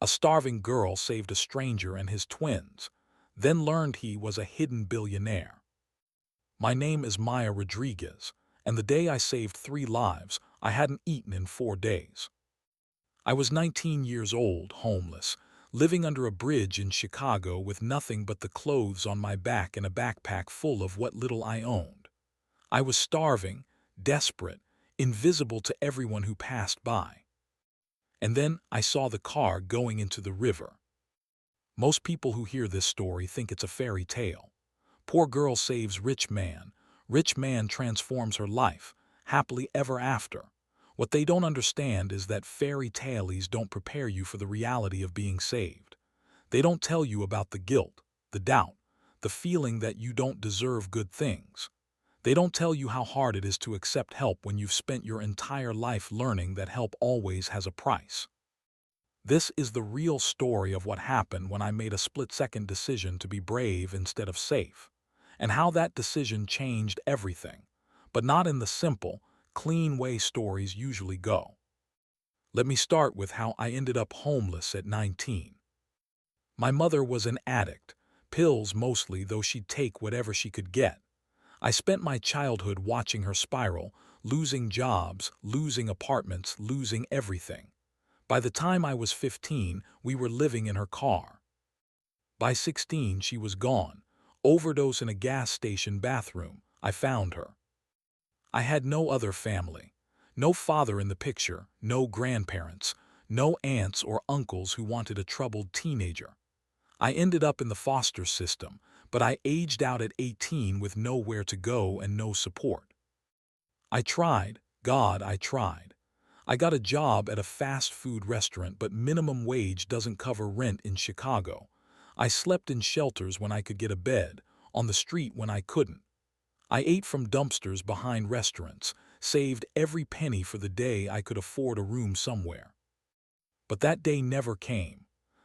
A starving girl saved a stranger and his twins, then learned he was a hidden billionaire. My name is Maya Rodriguez, and the day I saved 3 lives, I hadn't eaten in 4 days. I was 19 years old, homeless, living under a bridge in Chicago with nothing but the clothes on my back and a backpack full of what little I owned. I was starving, desperate, invisible to everyone who passed by. And then I saw the car going into the river. Most people who hear this story think it's a fairy tale. Poor girl saves rich man transforms her life, happily ever after. What they don't understand is that fairy tales don't prepare you for the reality of being saved. They don't tell you about the guilt, the doubt, the feeling that you don't deserve good things. They don't tell you how hard it is to accept help when you've spent your entire life learning that help always has a price. This is the real story of what happened when I made a split-second decision to be brave instead of safe, and how that decision changed everything, but not in the simple, clean way stories usually go. Let me start with how I ended up homeless at 19. My mother was an addict, pills mostly, though she'd take whatever she could get. I spent my childhood watching her spiral, losing jobs, losing apartments, losing everything. By the time I was 15, we were living in her car. By 16, she was gone. Overdose in a gas station bathroom. I found her. I had no other family. No father in the picture, no grandparents, no aunts or uncles who wanted a troubled teenager. I ended up in the foster system, but I aged out at 18 with nowhere to go and no support. I tried, God, I tried. I got a job at a fast food restaurant, but minimum wage doesn't cover rent in Chicago. I slept in shelters when I could get a bed, on the street when I couldn't. I ate from dumpsters behind restaurants, saved every penny for the day I could afford a room somewhere. But that day never came.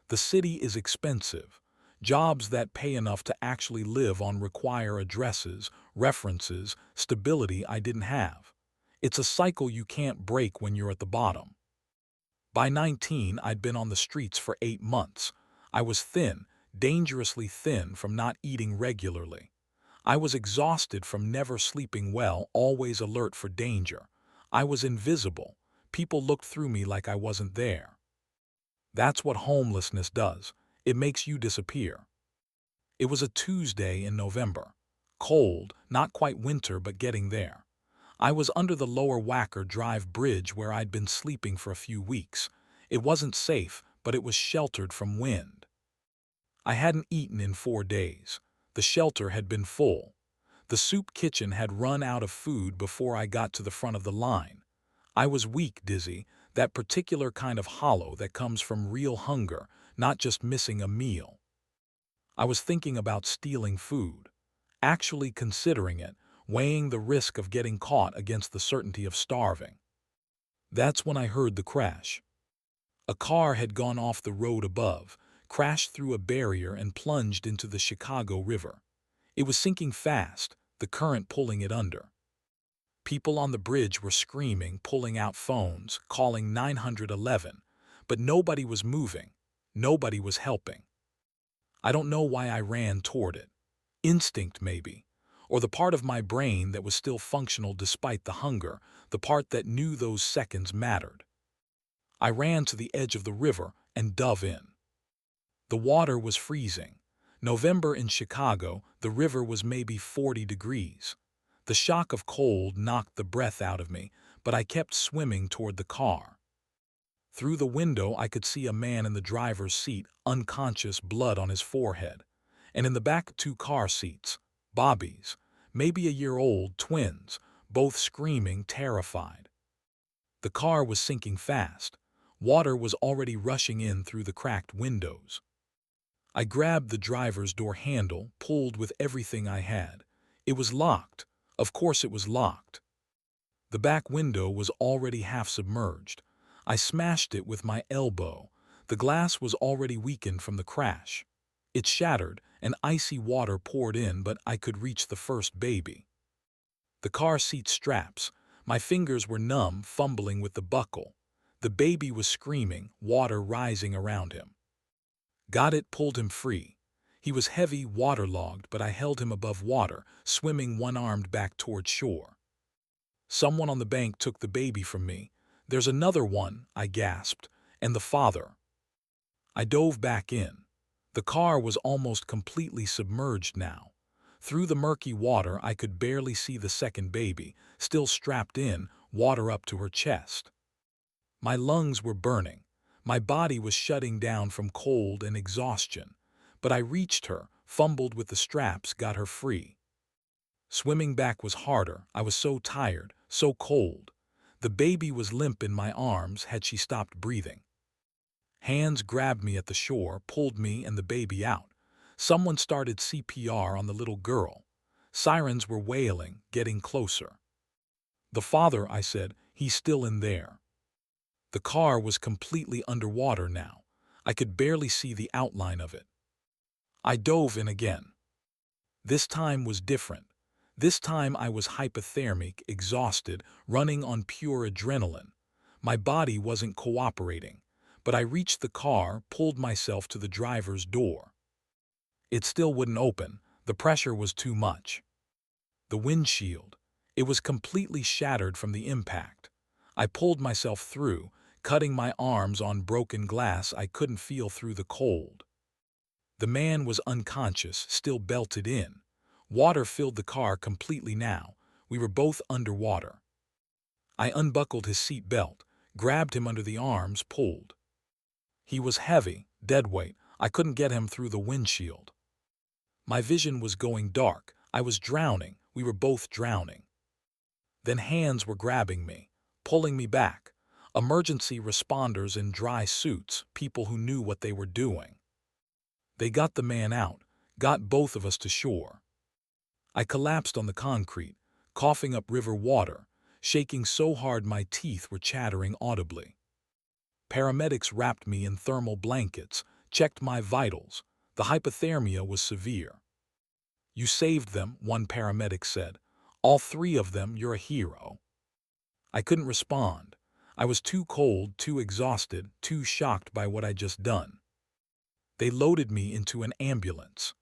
The city is expensive. Jobs that pay enough to actually live on require addresses, references, stability I didn't have. It's a cycle you can't break when you're at the bottom. By 19, I'd been on the streets for 8 months. I was thin, dangerously thin from not eating regularly. I was exhausted from never sleeping well, always alert for danger. I was invisible. People looked through me like I wasn't there. That's what homelessness does. It makes you disappear. It was a Tuesday in November. Cold, not quite winter, but getting there. I was under the Lower Wacker Drive bridge where I'd been sleeping for a few weeks. It wasn't safe, but it was sheltered from wind. I hadn't eaten in 4 days. The shelter had been full. The soup kitchen had run out of food before I got to the front of the line. I was weak, dizzy, that particular kind of hollow that comes from real hunger, not just missing a meal. I was thinking about stealing food, actually considering it, weighing the risk of getting caught against the certainty of starving. That's when I heard the crash. A car had gone off the road above, crashed through a barrier and plunged into the Chicago River. It was sinking fast, the current pulling it under. People on the bridge were screaming, pulling out phones, calling 911, but nobody was moving. Nobody was helping. I don't know why I ran toward it. Instinct, maybe. Or the part of my brain that was still functional despite the hunger, the part that knew those seconds mattered. I ran to the edge of the river and dove in. The water was freezing. November in Chicago, the river was maybe 40 degrees. The shock of cold knocked the breath out of me, but I kept swimming toward the car. Through the window, I could see a man in the driver's seat, unconscious, blood on his forehead. And in the back, 2 car seats, Bobbies, maybe a year old, twins, both screaming, terrified. The car was sinking fast. Water was already rushing in through the cracked windows. I grabbed the driver's door handle, pulled with everything I had. It was locked. Of course it was locked. The back window was already half submerged. I smashed it with my elbow. The glass was already weakened from the crash. It shattered, and icy water poured in, but I could reach the first baby. The car seat straps. My fingers were numb, fumbling with the buckle. The baby was screaming, water rising around him. Got it, pulled him free. He was heavy, waterlogged, but I held him above water, swimming one-armed back toward shore. Someone on the bank took the baby from me. There's another one, I gasped, and the father. I dove back in. The car was almost completely submerged now. Through the murky water, I could barely see the second baby, still strapped in, water up to her chest. My lungs were burning. My body was shutting down from cold and exhaustion. But I reached her, fumbled with the straps, got her free. Swimming back was harder. I was so tired, so cold. The baby was limp in my arms had she stopped breathing. Hands grabbed me at the shore, pulled me and the baby out. Someone started CPR on the little girl. Sirens were wailing, getting closer. The father, I said, he's still in there. The car was completely underwater now. I could barely see the outline of it. I dove in again. This time was different. This time I was hypothermic, exhausted, running on pure adrenaline. My body wasn't cooperating, but I reached the car, pulled myself to the driver's door. It still wouldn't open. The pressure was too much. The windshield. It was completely shattered from the impact. I pulled myself through, cutting my arms on broken glass I couldn't feel through the cold. The man was unconscious, still belted in. Water filled the car completely now. We were both underwater. I unbuckled his seat belt, grabbed him under the arms, pulled. He was heavy, dead weight. I couldn't get him through the windshield. My vision was going dark. I was drowning. We were both drowning. Then hands were grabbing me, pulling me back. Emergency responders in dry suits, people who knew what they were doing. They got the man out, got both of us to shore. I collapsed on the concrete, coughing up river water, shaking so hard my teeth were chattering audibly. Paramedics wrapped me in thermal blankets, checked my vitals. The hypothermia was severe. "You saved them," one paramedic said. "All three of them, you're a hero." I couldn't respond. I was too cold, too exhausted, too shocked by what I'd just done. They loaded me into an ambulance.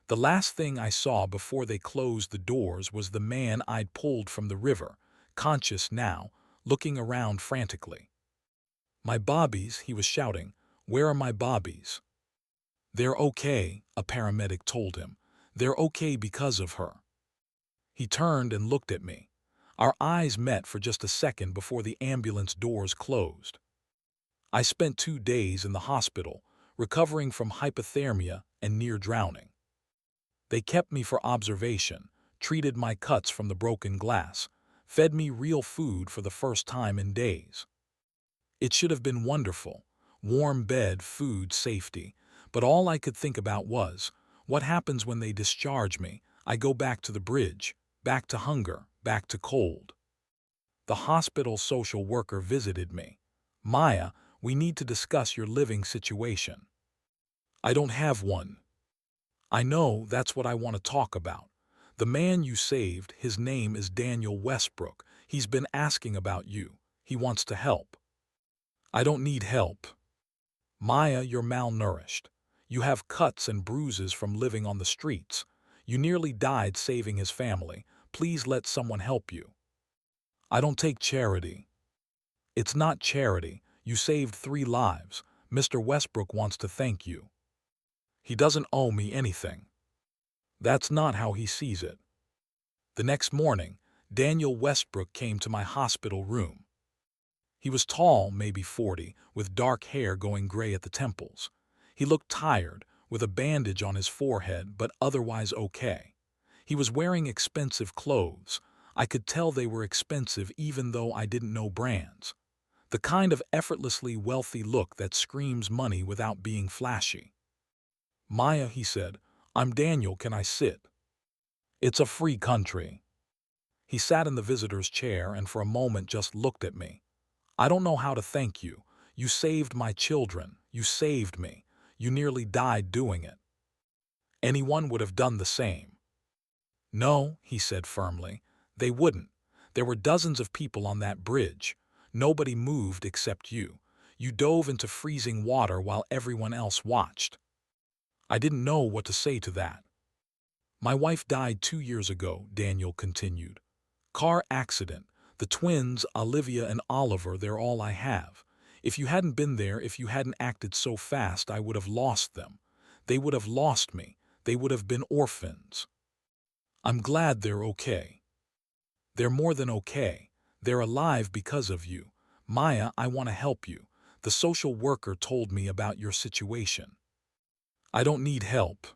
The last thing I saw before they closed the doors was the man I'd pulled from the river, conscious now, looking around frantically. "My bobbies," he was shouting. "Where are my bobbies?" "They're okay," a paramedic told him. "They're okay because of her." He turned and looked at me. Our eyes met for just a second before the ambulance doors closed. I spent 2 days in the hospital, recovering from hypothermia and near drowning. They kept me for observation, treated my cuts from the broken glass, fed me real food for the first time in days. It should have been wonderful. Warm bed, food, safety. But all I could think about was, what happens when they discharge me? I go back to the bridge, back to hunger, back to cold. The hospital social worker visited me. "Maya, we need to discuss your living situation." "I don't have one." "I know, that's what I want to talk about. The man you saved, his name is Daniel Westbrook. He's been asking about you. He wants to help." "I don't need help." "Maya, you're malnourished. You have cuts and bruises from living on the streets. You nearly died saving his family. Please let someone help you." "I don't take charity." "It's not charity. You saved 3 lives. Mr. Westbrook wants to thank you." "He doesn't owe me anything." "That's not how he sees it." The next morning, Daniel Westbrook came to my hospital room. He was tall, maybe 40, with dark hair going gray at the temples. He looked tired, with a bandage on his forehead, but otherwise okay. He was wearing expensive clothes. I could tell they were expensive even though I didn't know brands. The kind of effortlessly wealthy look that screams money without being flashy. "Maya," he said, "I'm Daniel, can I sit?" "It's a free country." He sat in the visitor's chair and for a moment just looked at me. "I don't know how to thank you. You saved my children. You saved me. You nearly died doing it. Anyone would have done the same." "No," he said firmly, "they wouldn't. There were dozens of people on that bridge. Nobody moved except you. You dove into freezing water while everyone else watched. I didn't know what to say to that. My wife died 2 years ago, Daniel continued. Car accident. The twins, Olivia and Oliver, they're all I have. If you hadn't been there, if you hadn't acted so fast, I would have lost them. They would have lost me. They would have been orphans. I'm glad they're okay. They're more than okay. They're alive because of you. Maya, I want to help you. The social worker told me about your situation. I don't need help.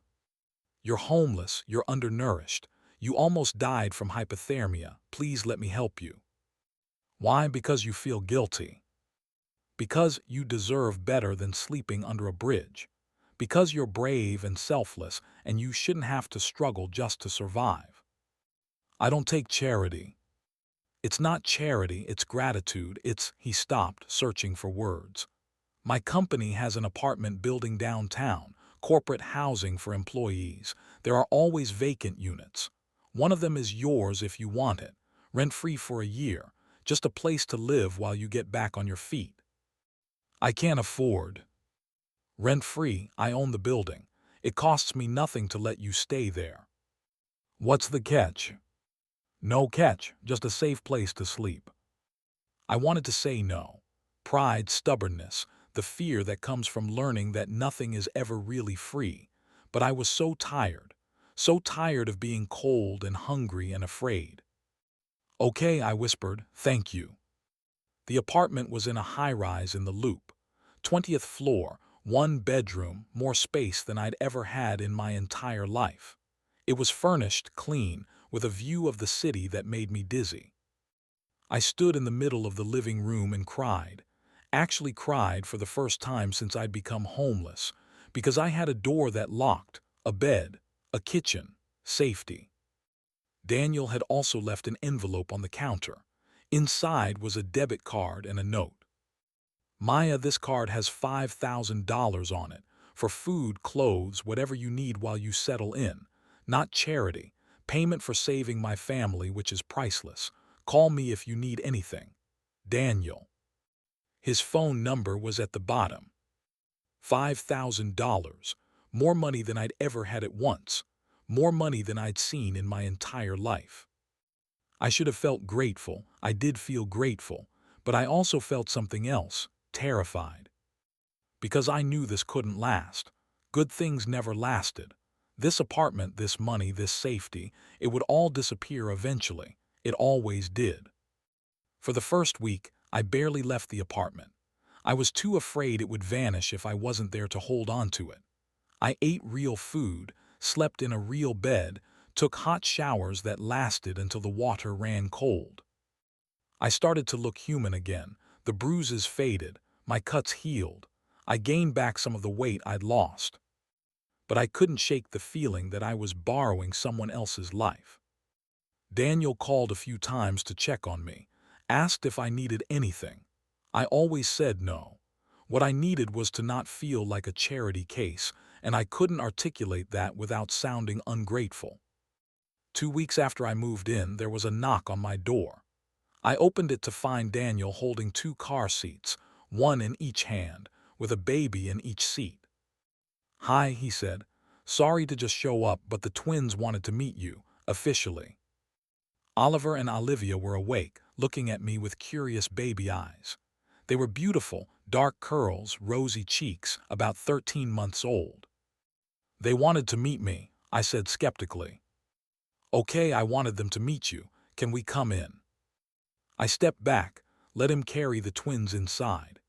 You're homeless, you're undernourished. You almost died from hypothermia. Please let me help you. Why? Because you feel guilty. Because you deserve better than sleeping under a bridge. Because you're brave and selfless, and you shouldn't have to struggle just to survive. I don't take charity. It's not charity, it's gratitude, He stopped, searching for words. My company has an apartment building downtown, corporate housing for employees. There are always vacant units. One of them is yours if you want it, rent-free for a year, just a place to live while you get back on your feet. I can't afford. Rent-free, I own the building. It costs me nothing to let you stay there. What's the catch? No catch, just a safe place to sleep. I wanted to say no. Pride, stubbornness, the fear that comes from learning that nothing is ever really free. But I was so tired of being cold and hungry and afraid. Okay, I whispered, thank you. The apartment was in a high-rise in the Loop. 20th floor, one bedroom, more space than I'd ever had in my entire life. It was furnished, clean, with a view of the city that made me dizzy. I stood in the middle of the living room and cried. Actually cried for the first time since I'd become homeless, because I had a door that locked, a bed, a kitchen, safety. Daniel had also left an envelope on the counter. Inside was a debit card and a note. Maya, this card has $5,000 on it, for food, clothes, whatever you need while you settle in. Not charity, payment for saving my family, which is priceless. Call me if you need anything. Daniel. His phone number was at the bottom. $5,000, more money than I'd ever had at once, more money than I'd seen in my entire life. I should have felt grateful, I did feel grateful, but I also felt something else, terrified. Because I knew this couldn't last. Good things never lasted. This apartment, this money, this safety, it would all disappear eventually. It always did. For the first week, I barely left the apartment. I was too afraid it would vanish if I wasn't there to hold on to it. I ate real food, slept in a real bed, took hot showers that lasted until the water ran cold. I started to look human again. The bruises faded, my cuts healed. I gained back some of the weight I'd lost. But I couldn't shake the feeling that I was borrowing someone else's life. Daniel called a few times to check on me, asked if I needed anything. I always said no. What I needed was to not feel like a charity case, and I couldn't articulate that without sounding ungrateful. 2 weeks after I moved in, there was a knock on my door. I opened it to find Daniel holding 2 car seats, one in each hand, with a baby in each seat. Hi, he said. Sorry to just show up, but the twins wanted to meet you, officially. Oliver and Olivia were awake, looking at me with curious baby eyes. They were beautiful, dark curls, rosy cheeks, about 13 months old. They wanted to meet me, I said skeptically. Okay, I wanted them to meet you. Can we come in? I stepped back, let him carry the twins inside.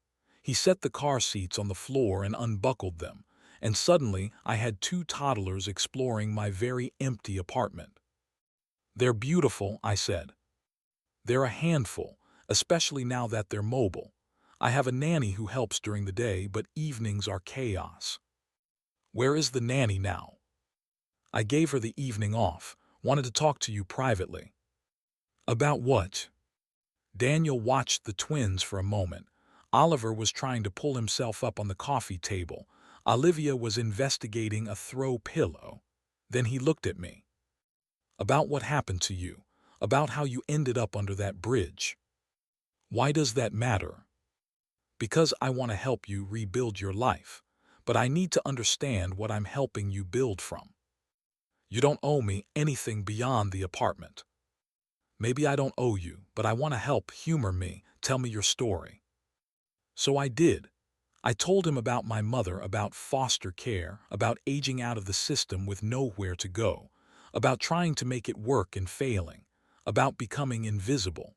He set the car seats on the floor and unbuckled them, and suddenly I had 2 toddlers exploring my very empty apartment. They're beautiful, I said. They're a handful, especially now that they're mobile. I have a nanny who helps during the day, but evenings are chaos. Where is the nanny now? I gave her the evening off, wanted to talk to you privately. About what? Daniel watched the twins for a moment. Oliver was trying to pull himself up on the coffee table. Olivia was investigating a throw pillow. Then he looked at me. About what happened to you, about how you ended up under that bridge. Why does that matter? Because I want to help you rebuild your life, but I need to understand what I'm helping you build from. You don't owe me anything beyond the apartment. Maybe I don't owe you, but I want to help. Humor me, tell me your story. So I did. I told him about my mother, about foster care, about aging out of the system with nowhere to go, about trying to make it work and failing, about becoming invisible.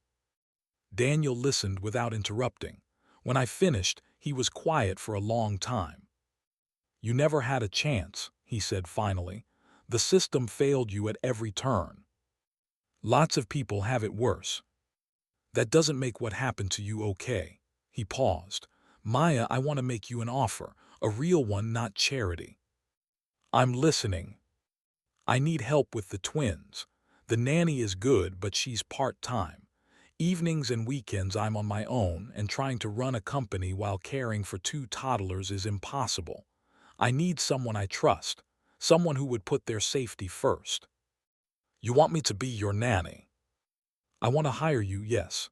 Daniel listened without interrupting. When I finished, he was quiet for a long time. You never had a chance, he said finally. The system failed you at every turn. Lots of people have it worse. That doesn't make what happened to you okay. He paused. Maya, I want to make you an offer, a real one, not charity. I'm listening. I need help with the twins. The nanny is good, but she's part-time. Evenings and weekends I'm on my own, and trying to run a company while caring for two toddlers is impossible. I need someone I trust, someone who would put their safety first. You want me to be your nanny? I want to hire you, yes.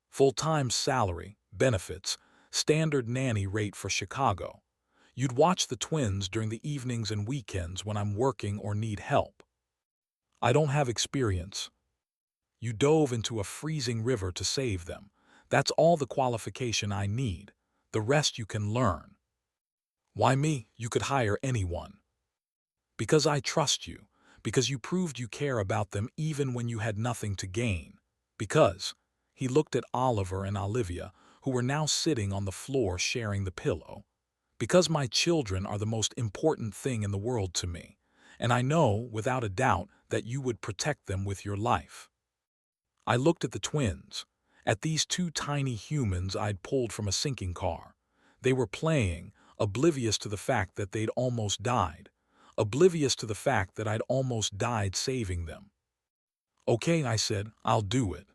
Full-time salary, benefits, standard nanny rate for Chicago. You'd watch the twins during the evenings and weekends when I'm working or need help. I don't have experience. You dove into a freezing river to save them. That's all the qualification I need. The rest you can learn. Why me? You could hire anyone. Because I trust you. Because you proved you care about them even when you had nothing to gain. Because, he looked at Oliver and Olivia, who were now sitting on the floor sharing the pillow. Because my children are the most important thing in the world to me, and I know, without a doubt, that you would protect them with your life. I looked at the twins, at these two tiny humans I'd pulled from a sinking car. They were playing, oblivious to the fact that they'd almost died, oblivious to the fact that I'd almost died saving them. Okay, I said, I'll do it.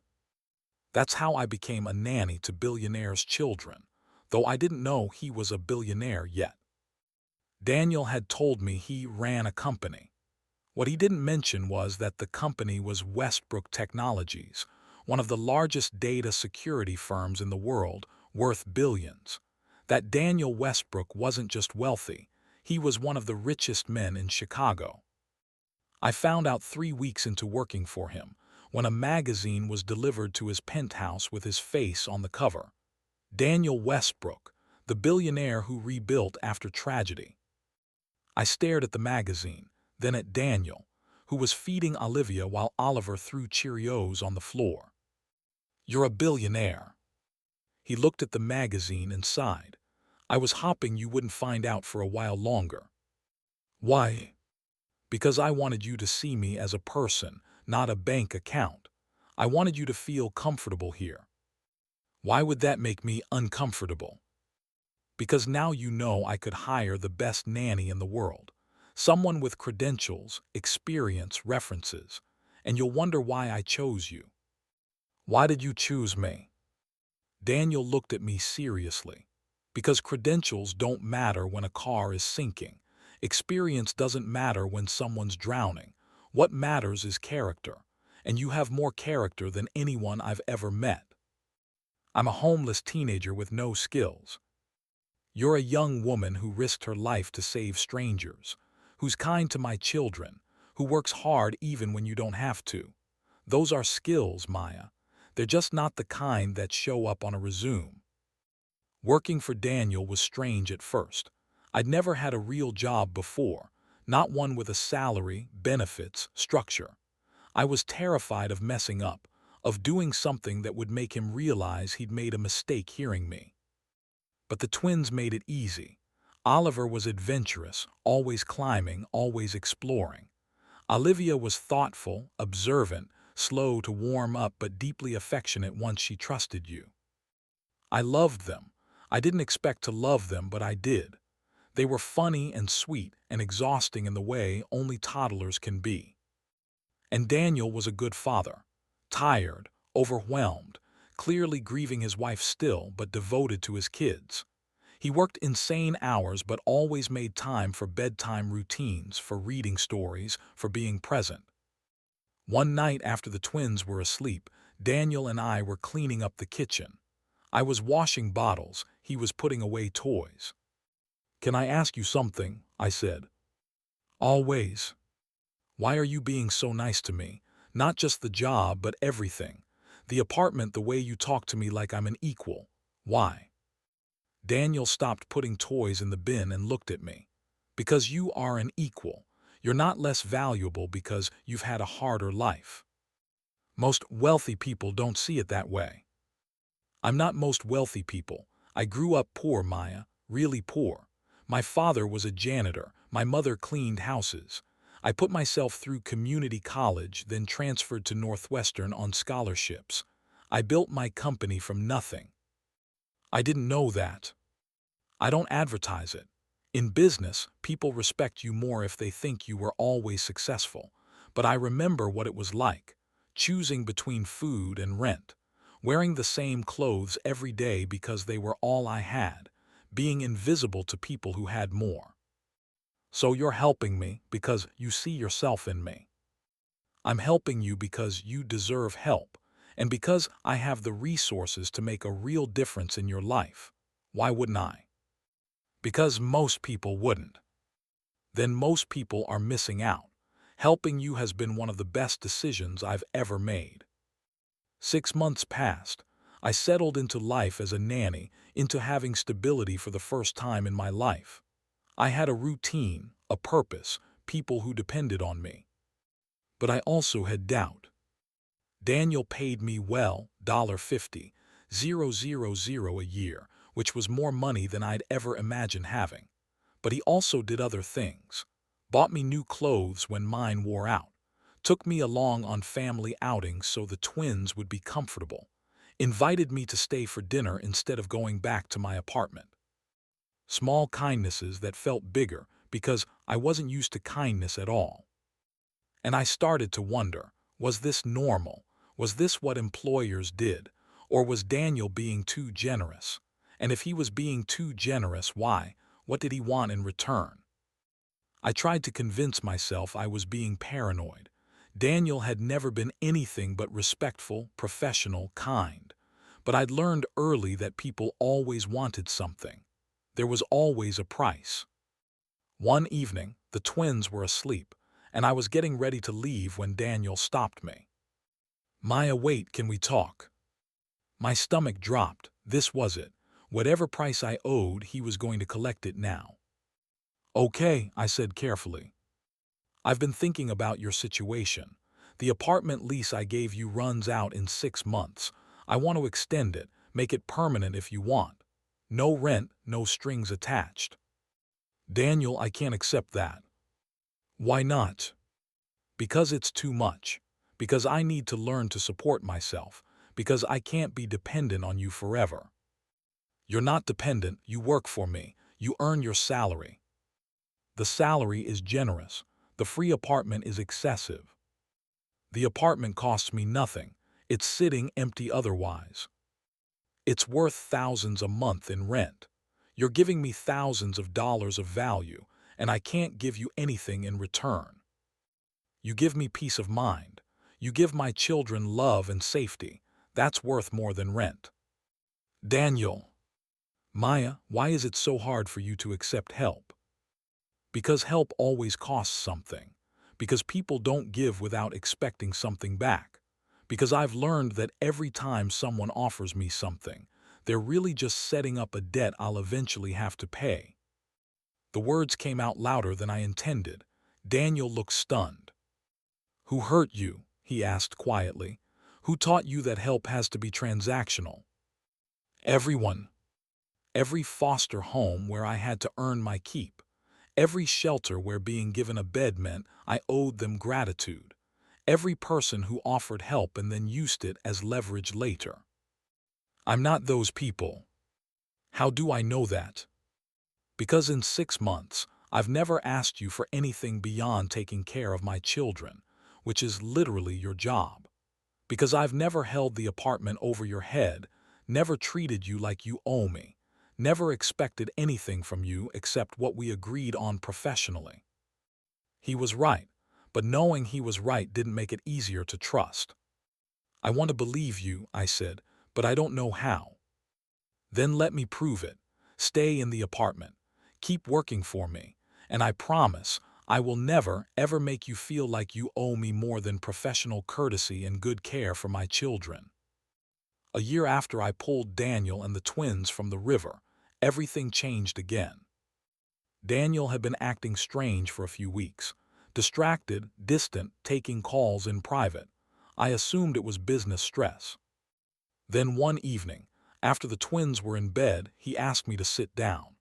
That's how I became a nanny to Billionaire's children, though I didn't know he was a billionaire yet. Daniel had told me he ran a company. What he didn't mention was that the company was Westbrook Technologies, one of the largest data security firms in the world, worth billions. That Daniel Westbrook wasn't just wealthy, he was one of the richest men in Chicago. I found out 3 weeks into working for him, when a magazine was delivered to his penthouse with his face on the cover. Daniel Westbrook, the billionaire who rebuilt after tragedy. I stared at the magazine, then at Daniel, who was feeding Olivia while Oliver threw Cheerios on the floor. You're a billionaire. He looked at the magazine and sighed. I was hoping you wouldn't find out for a while longer. Why? Because I wanted you to see me as a person, not a bank account. I wanted you to feel comfortable here. Why would that make me uncomfortable? Because now you know I could hire the best nanny in the world. Someone with credentials, experience, references. And you'll wonder why I chose you. Why did you choose me? Daniel looked at me seriously. Because credentials don't matter when a car is sinking. Experience doesn't matter when someone's drowning. What matters is character. And you have more character than anyone I've ever met. I'm a homeless teenager with no skills. You're a young woman who risked her life to save strangers, who's kind to my children, who works hard even when you don't have to. Those are skills, Maya. They're just not the kind that show up on a resume. Working for Daniel was strange at first. I'd never had a real job before, not one with a salary, benefits, structure. I was terrified of messing up, of doing something that would make him realize he'd made a mistake hearing me. But the twins made it easy. Oliver was adventurous, always climbing, always exploring. Olivia was thoughtful, observant, slow to warm up but deeply affectionate once she trusted you. I loved them. I didn't expect to love them, but I did. They were funny and sweet and exhausting in the way only toddlers can be. And Daniel was a good father. Tired, overwhelmed, clearly grieving his wife still, but devoted to his kids. He worked insane hours but always made time for bedtime routines, for reading stories, for being present. One night after the twins were asleep, Daniel and I were cleaning up the kitchen. I was washing bottles, he was putting away toys. "Can I ask you something?" I said. "Always." "Why are you being so nice to me? Not just the job, but everything. The apartment, the way you talk to me like I'm an equal. Why?" Daniel stopped putting toys in the bin and looked at me. "Because you are an equal. You're not less valuable because you've had a harder life. Most wealthy people don't see it that way." "I'm not most wealthy people. I grew up poor, Maya, really poor. My father was a janitor, my mother cleaned houses. I put myself through community college, then transferred to Northwestern on scholarships. I built my company from nothing." "I didn't know that." "I don't advertise it. In business, people respect you more if they think you were always successful. But I remember what it was like, choosing between food and rent, wearing the same clothes every day because they were all I had, being invisible to people who had more. So you're helping me because you see yourself in me. I'm helping you because you deserve help, and because I have the resources to make a real difference in your life. Why wouldn't I?" "Because most people wouldn't." "Then most people are missing out. Helping you has been one of the best decisions I've ever made." 6 months passed. I settled into life as a nanny, into having stability for the first time in my life. I had a routine, a purpose, people who depended on me. But I also had doubt. Daniel paid me well, $50,000 a year, which was more money than I'd ever imagined having. But he also did other things. Bought me new clothes when mine wore out. Took me along on family outings so the twins would be comfortable. Invited me to stay for dinner instead of going back to my apartment. Small kindnesses that felt bigger because I wasn't used to kindness at all. And I started to wonder, was this normal? Was this what employers did? Or was Daniel being too generous? And if he was being too generous, why? What did he want in return? I tried to convince myself I was being paranoid. Daniel had never been anything but respectful, professional, kind. But I'd learned early that people always wanted something. There was always a price. One evening, the twins were asleep, and I was getting ready to leave when Daniel stopped me. "Maya, wait, can we talk?" My stomach dropped. This was it. Whatever price I owed, he was going to collect it now. "Okay," I said carefully. "I've been thinking about your situation. The apartment lease I gave you runs out in 6 months. I want to extend it, make it permanent if you want. No rent, no strings attached." "Daniel, I can't accept that." "Why not?" "Because it's too much. Because I need to learn to support myself. Because I can't be dependent on you forever." "You're not dependent, you work for me. You earn your salary." "The salary is generous. The free apartment is excessive." "The apartment costs me nothing. It's sitting empty otherwise." "It's worth thousands a month in rent. You're giving me thousands of dollars of value, and I can't give you anything in return. You give me peace of mind. You give my children love and safety. That's worth more than rent." "Daniel." "Maya, why is it so hard for you to accept help?" "Because help always costs something. Because people don't give without expecting something back. Because I've learned that every time someone offers me something, they're really just setting up a debt I'll eventually have to pay." The words came out louder than I intended. Daniel looked stunned. "Who hurt you?" he asked quietly. "Who taught you that help has to be transactional?" "Everyone. Every foster home where I had to earn my keep. Every shelter where being given a bed meant I owed them gratitude. Every person who offered help and then used it as leverage later. I'm not those people." "How do I know that?" "Because in 6 months, I've never asked you for anything beyond taking care of my children, which is literally your job. Because I've never held the apartment over your head, never treated you like you owe me, never expected anything from you except what we agreed on professionally." He was right, but knowing he was right didn't make it easier to trust. I want to believe you, I said, but I don't know how. Then let me prove it. Stay in the apartment. Keep working for me. And I promise, I will never, ever make you feel like you owe me more than professional courtesy and good care for my children. A year after I pulled Daniel and the twins from the river, everything changed again. Daniel had been acting strange for a few weeks. Distracted, distant, taking calls in private. I assumed it was business stress. Then one evening, after the twins were in bed, he asked me to sit down.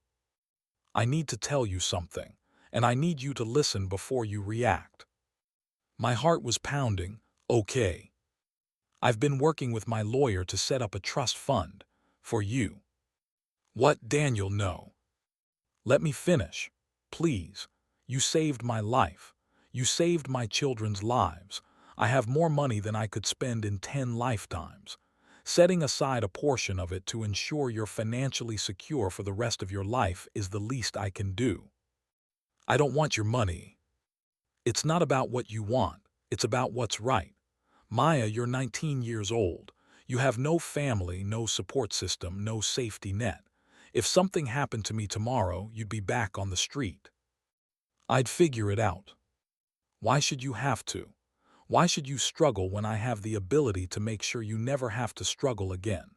I need to tell you something, and I need you to listen before you react. My heart was pounding. Okay. I've been working with my lawyer to set up a trust fund for you. What, Daniel? No. Let me finish. Please. You saved my life. You saved my children's lives. I have more money than I could spend in 10 lifetimes. Setting aside a portion of it to ensure you're financially secure for the rest of your life is the least I can do. I don't want your money. It's not about what you want. It's about what's right. Maya, you're 19 years old. You have no family, no support system, no safety net. If something happened to me tomorrow, you'd be back on the street. I'd figure it out. Why should you have to? Why should you struggle when I have the ability to make sure you never have to struggle again?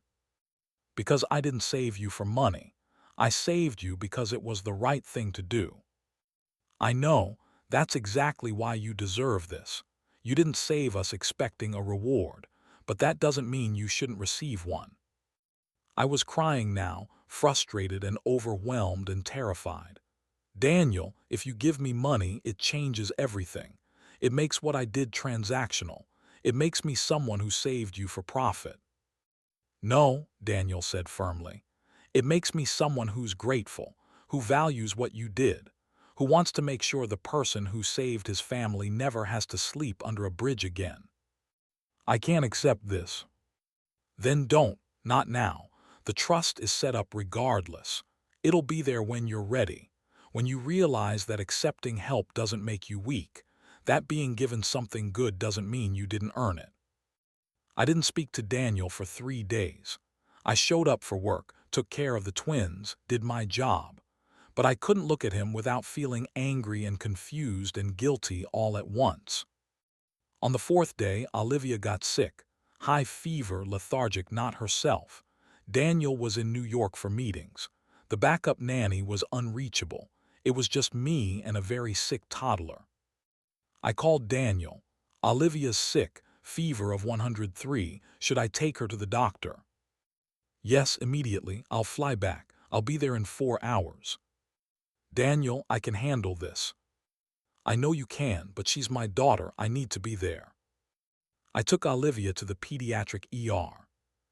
Because I didn't save you for money. I saved you because it was the right thing to do. I know, that's exactly why you deserve this. You didn't save us expecting a reward, but that doesn't mean you shouldn't receive one. I was crying now, frustrated and overwhelmed and terrified. Daniel, if you give me money, it changes everything. It makes what I did transactional. It makes me someone who saved you for profit. No, Daniel said firmly. It makes me someone who's grateful, who values what you did, who wants to make sure the person who saved his family never has to sleep under a bridge again. I can't accept this. Then don't, not now. The trust is set up regardless. It'll be there when you're ready. When you realize that accepting help doesn't make you weak, that being given something good doesn't mean you didn't earn it. I didn't speak to Daniel for 3 days. I showed up for work, took care of the twins, did my job. But I couldn't look at him without feeling angry and confused and guilty all at once. On the 4th day, Olivia got sick. High fever, lethargic, not herself. Daniel was in New York for meetings. The backup nanny was unreachable. It was just me and a very sick toddler. I called Daniel. Olivia's sick, fever of 103. Should I take her to the doctor? Yes, immediately. I'll fly back. I'll be there in 4 hours. Daniel, I can handle this. I know you can, but she's my daughter. I need to be there. I took Olivia to the pediatric ER.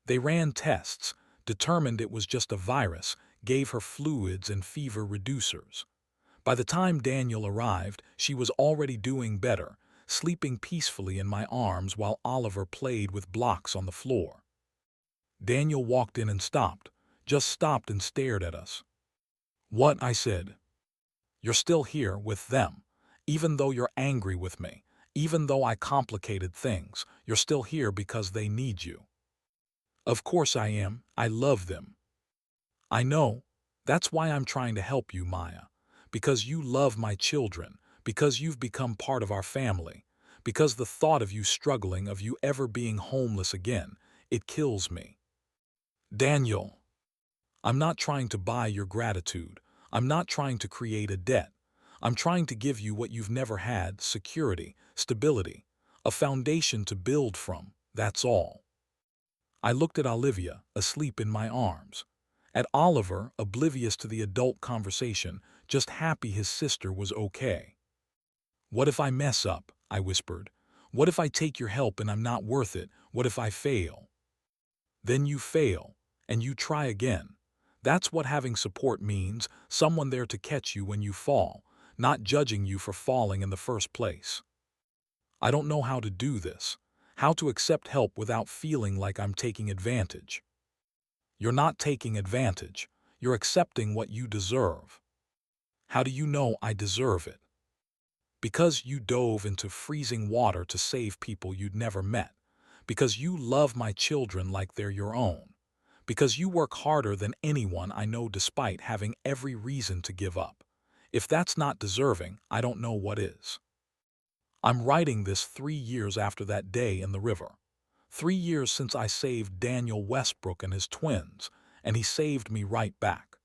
They ran tests, determined it was just a virus, gave her fluids and fever reducers. By the time Daniel arrived, she was already doing better, sleeping peacefully in my arms while Oliver played with blocks on the floor. Daniel walked in and stopped, just stopped and stared at us. What? I said. You're still here with them. Even though you're angry with me, even though I complicated things, you're still here because they need you. Of course I am. I love them. I know. That's why I'm trying to help you, Maya. Because you love my children, because you've become part of our family, because the thought of you struggling, of you ever being homeless again, it kills me. Daniel, I'm not trying to buy your gratitude. I'm not trying to create a debt. I'm trying to give you what you've never had: security, stability, a foundation to build from. That's all. I looked at Olivia, asleep in my arms. At Oliver, oblivious to the adult conversation, just happy his sister was okay. What if I mess up? I whispered. What if I take your help and I'm not worth it? What if I fail? Then you fail, and you try again. That's what having support means, someone there to catch you when you fall, not judging you for falling in the first place. I don't know how to do this, how to accept help without feeling like I'm taking advantage. You're not taking advantage. You're accepting what you deserve. How do you know I deserve it? Because you dove into freezing water to save people you'd never met. because you love my children like they're your own, because you work harder than anyone I know despite having every reason to give up. If that's not deserving, I don't know what is. I'm writing this 3 years after that day in the river. 3 years since I saved Daniel Westbrook and his twins, and he saved me right back.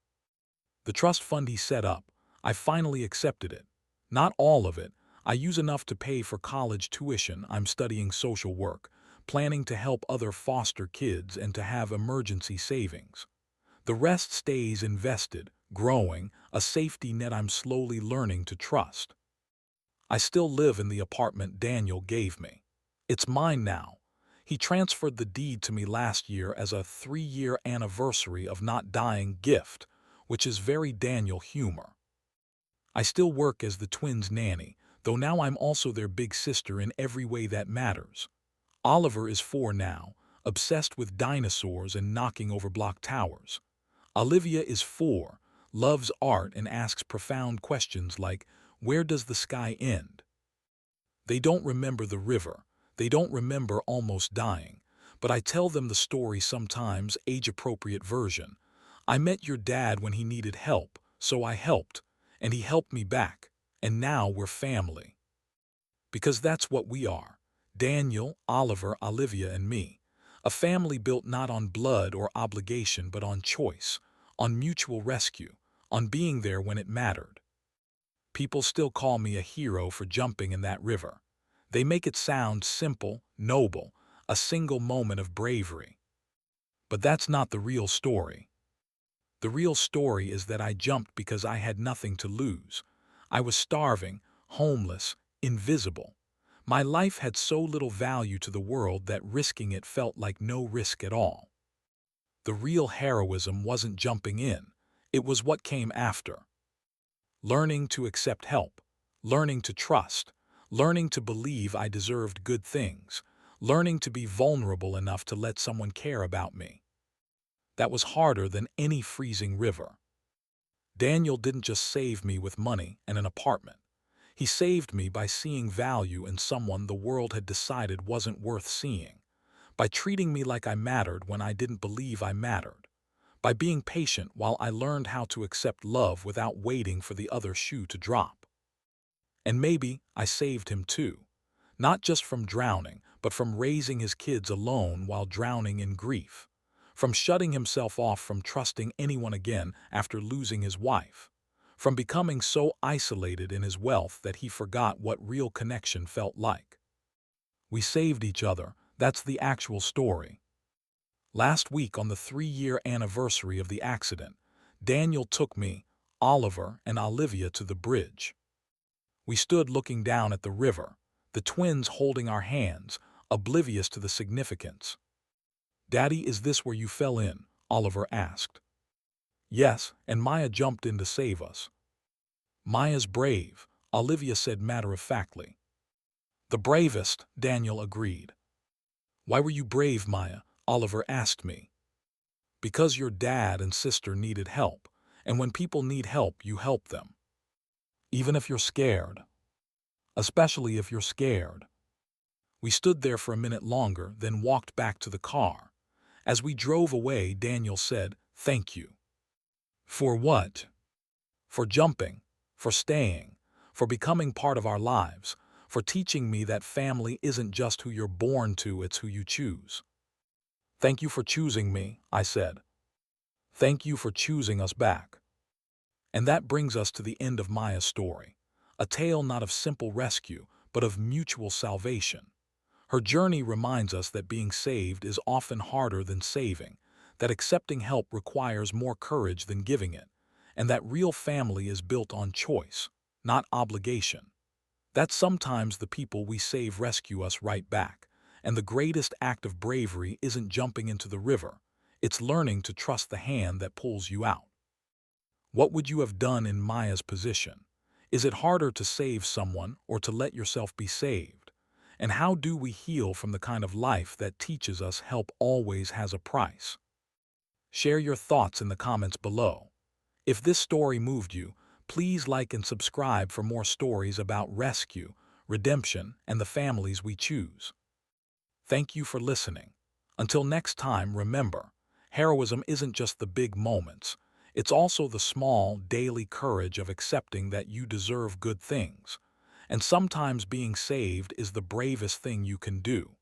The trust fund he set up, I finally accepted it. Not all of it. I use enough to pay for college tuition. I'm studying social work, planning to help other foster kids and to have emergency savings. The rest stays invested, growing, a safety net I'm slowly learning to trust. I still live in the apartment Daniel gave me. It's mine now. He transferred the deed to me last year as a 3-year anniversary of not dying gift, which is very Daniel humor. I still work as the twins' nanny, though now I'm also their big sister in every way that matters. Oliver is 4 now, obsessed with dinosaurs and knocking over block towers. Olivia is 4, loves art and asks profound questions like, where does the sky end? They don't remember the river. They don't remember almost dying. But I tell them the story sometimes, age-appropriate version. I met your dad when he needed help, so I helped, and he helped me back, and now we're family. Because that's what we are. Daniel, Oliver, Olivia, and me. A family built not on blood or obligation but on choice, on mutual rescue, on being there when it mattered. People still call me a hero for jumping in that river. They make it sound simple, noble, a single moment of bravery. But that's not the real story. The real story is that I jumped because I had nothing to lose. I was starving, homeless, invisible. My life had so little value to the world that risking it felt like no risk at all. The real heroism wasn't jumping in. It was what came after. Learning to accept help, learning to trust, learning to believe I deserved good things, learning to be vulnerable enough to let someone care about me. That was harder than any freezing river. Daniel didn't just save me with money and an apartment. He saved me by seeing value in someone the world had decided wasn't worth seeing, by treating me like I mattered when I didn't believe I mattered, by being patient while I learned how to accept love without waiting for the other shoe to drop. And maybe I saved him too, not just from drowning, but from raising his kids alone while drowning in grief, from shutting himself off from trusting anyone again after losing his wife, from becoming so isolated in his wealth that he forgot what real connection felt like. We saved each other. That's the actual story. Last week, on the 3-year anniversary of the accident, Daniel took me, Oliver, and Olivia to the bridge. We stood looking down at the river, the twins holding our hands, oblivious to the significance. "Daddy, is this where you fell in?" Oliver asked. "Yes, and Maya jumped in to save us." "Maya's brave," Olivia said matter-of-factly. "The bravest," Daniel agreed. "Why were you brave, Maya?" Oliver asked me. "Because your dad and sister needed help, and when people need help, you help them. Even if you're scared. Especially if you're scared." We stood there for a minute longer, then walked back to the car. As we drove away, Daniel said, "Thank you." "For what?" "For jumping, for staying, for becoming part of our lives, for teaching me that family isn't just who you're born to, it's who you choose." "Thank you for choosing me," I said. "Thank you for choosing us back." And that brings us to the end of Maya's story, a tale not of simple rescue, but of mutual salvation. Her journey reminds us that being saved is often harder than saving, that accepting help requires more courage than giving it, and that real family is built on choice, not obligation. That sometimes the people we save rescue us right back, and the greatest act of bravery isn't jumping into the river, it's learning to trust the hand that pulls you out. What would you have done in Maya's position? Is it harder to save someone or to let yourself be saved? And how do we heal from the kind of life that teaches us help always has a price? Share your thoughts in the comments below. If this story moved you, please like and subscribe for more stories about rescue, redemption, and the families we choose. Thank you for listening. Until next time, remember, heroism isn't just the big moments. It's also the small, daily courage of accepting that you deserve good things. And sometimes being saved is the bravest thing you can do.